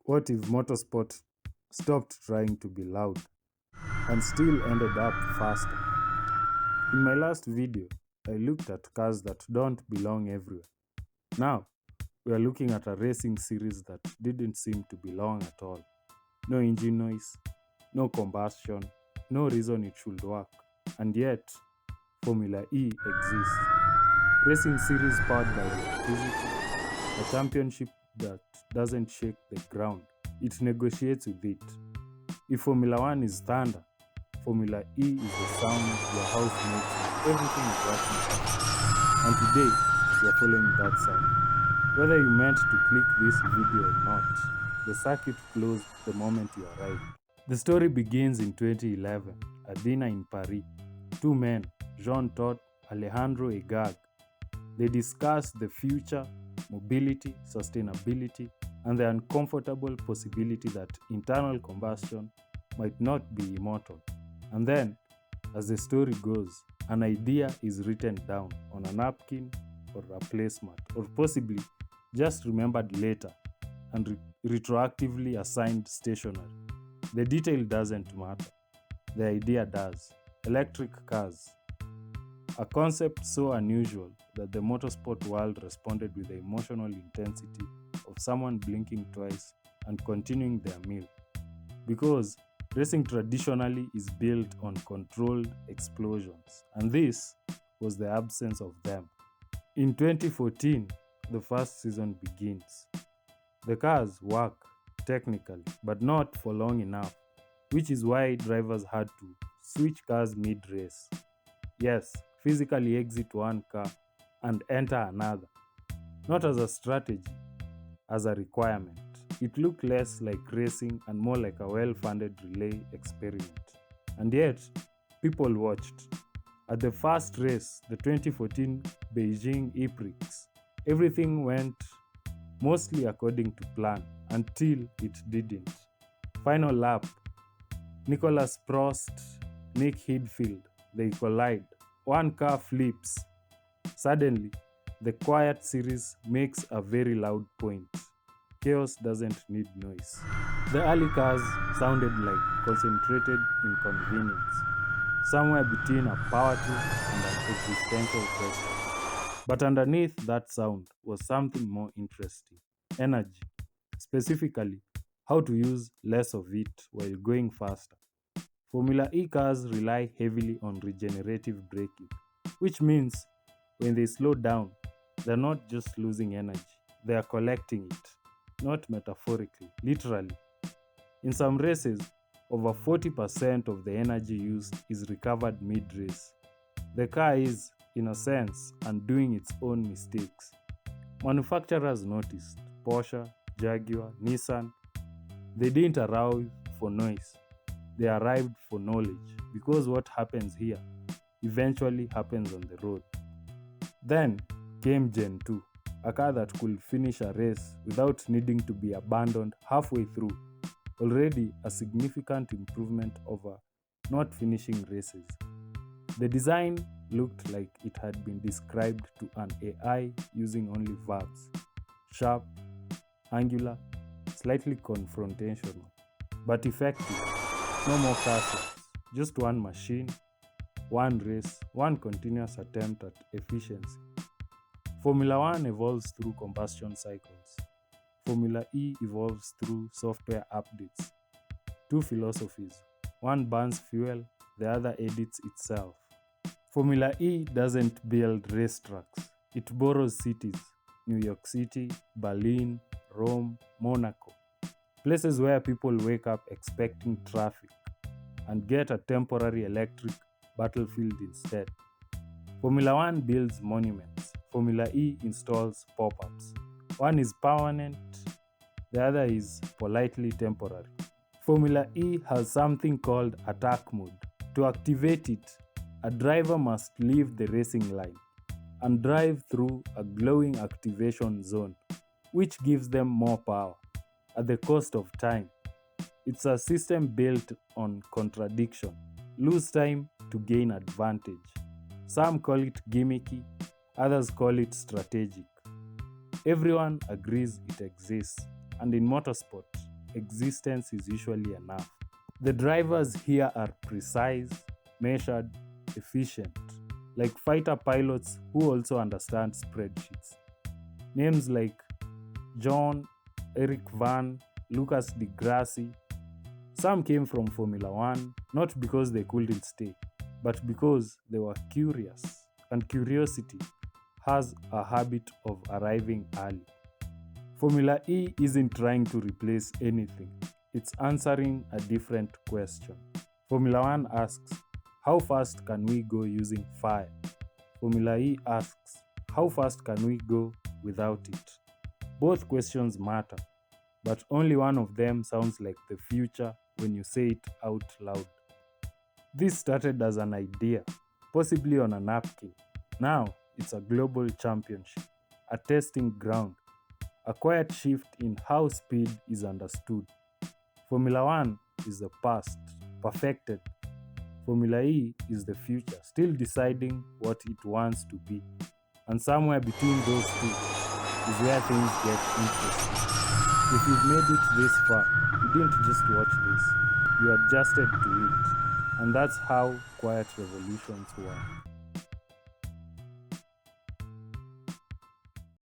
What if motorsport stopped trying to be loud and still ended up faster? In my last video, I looked at cars that don't belong everywhere. Now, we are looking at a racing series that didn't seem to belong at all. No engine noise, no combustion, no reason it should work. And yet, Formula E exists. Racing series powered by electricity, a championship that doesn't shake the ground. It negotiates with it. If Formula One is thunder, Formula E is the sound your house makes when everything is working perfectly. And today, we are following that sound. Whether you meant to click this video or not, the circuit closed the moment you arrived. The story begins in 2011, a dinner in Paris. Two men, Todt, Alejandro Agag, they discuss the future, mobility, sustainability, and the uncomfortable possibility that internal combustion might not be immortal. And then, as the story goes, an idea is written down on a napkin or a placemat, or possibly just remembered later and retroactively assigned stationery. The detail doesn't matter, the idea does. Electric cars, a concept so unusual that the motorsport world responded with the emotional intensity of someone blinking twice and continuing their meal. Because racing traditionally is built on controlled explosions, and this was the absence of them. In 2014, the first season begins. The cars work technically, but not for long enough, which is why drivers had to switch cars mid race. Yes, physically exit one car and enter another, not as a strategy, as a requirement. It looked less like racing and more like a well funded relay experiment. And yet, people watched. At the first race, the 2014 Beijing E-Prix, everything went mostly according to plan until it didn't. Final lap, Nicholas Prost, Nick Heidfeld, they collide. One car flips. Suddenly, the quiet series makes a very loud point. Chaos doesn't need noise. The early cars sounded like concentrated inconvenience, somewhere between a power trip and an existential question. But underneath that sound was something more interesting: energy. Specifically, how to use less of it while going faster. Formula E cars rely heavily on regenerative braking, which means when they slow down, they're not just losing energy, they are collecting it, not metaphorically, literally. In some races, over 40% of the energy used is recovered mid race. The car is, in a sense, undoing its own mistakes. Manufacturers noticed: Porsche, Jaguar, Nissan, they didn't arrive for noise, they arrived for knowledge, because what happens here eventually happens on the road. Then came Gen 2, a car that could finish a race without needing to be abandoned halfway through, already a significant improvement over not finishing races. The design looked like it had been described to an AI using only verbs: sharp, angular, slightly confrontational, but effective. No more castles, just one machine, one race, one continuous attempt at efficiency. Formula One evolves through combustion cycles. Formula E evolves through software updates. Two philosophies: one burns fuel, the other edits itself. Formula E doesn't build racetracks, it borrows cities: New York City, Berlin, Rome, Monaco. Places where people wake up expecting traffic and get a temporary electric battlefield instead. Formula One builds monuments. Formula E installs pop ups. One is permanent, the other is politely temporary. Formula E has something called attack mode. To activate it, a driver must leave the racing line and drive through a glowing activation zone, which gives them more power at the cost of time. It's a system built on contradiction. Lose time to gain advantage. Some call it gimmicky, others call it strategic. Everyone agrees it exists, and in motorsport, existence is usually enough. The drivers here are precise, measured, efficient, like fighter pilots who also understand spreadsheets. Names like John, Eric Van, Lucas Di Grassi. Some came from Formula One not because they couldn't stay, but because they were curious, and curiosity has a habit of arriving early. Formula E isn't trying to replace anything, it's answering a different question. Formula One asks, how fast can we go using fire? Formula E asks, how fast can we go without it? Both questions matter, but only one of them sounds like the future when you say it out loud. This started as an idea, possibly on a napkin. Now it's a global championship, a testing ground, a quiet shift in how speed is understood. Formula One is the past, perfected. Formula E is the future, still deciding what it wants to be. And somewhere between those two is where things get interesting. If you've made it this far, you didn't just watch this, you adjusted to it. And that's how quiet revolutions work.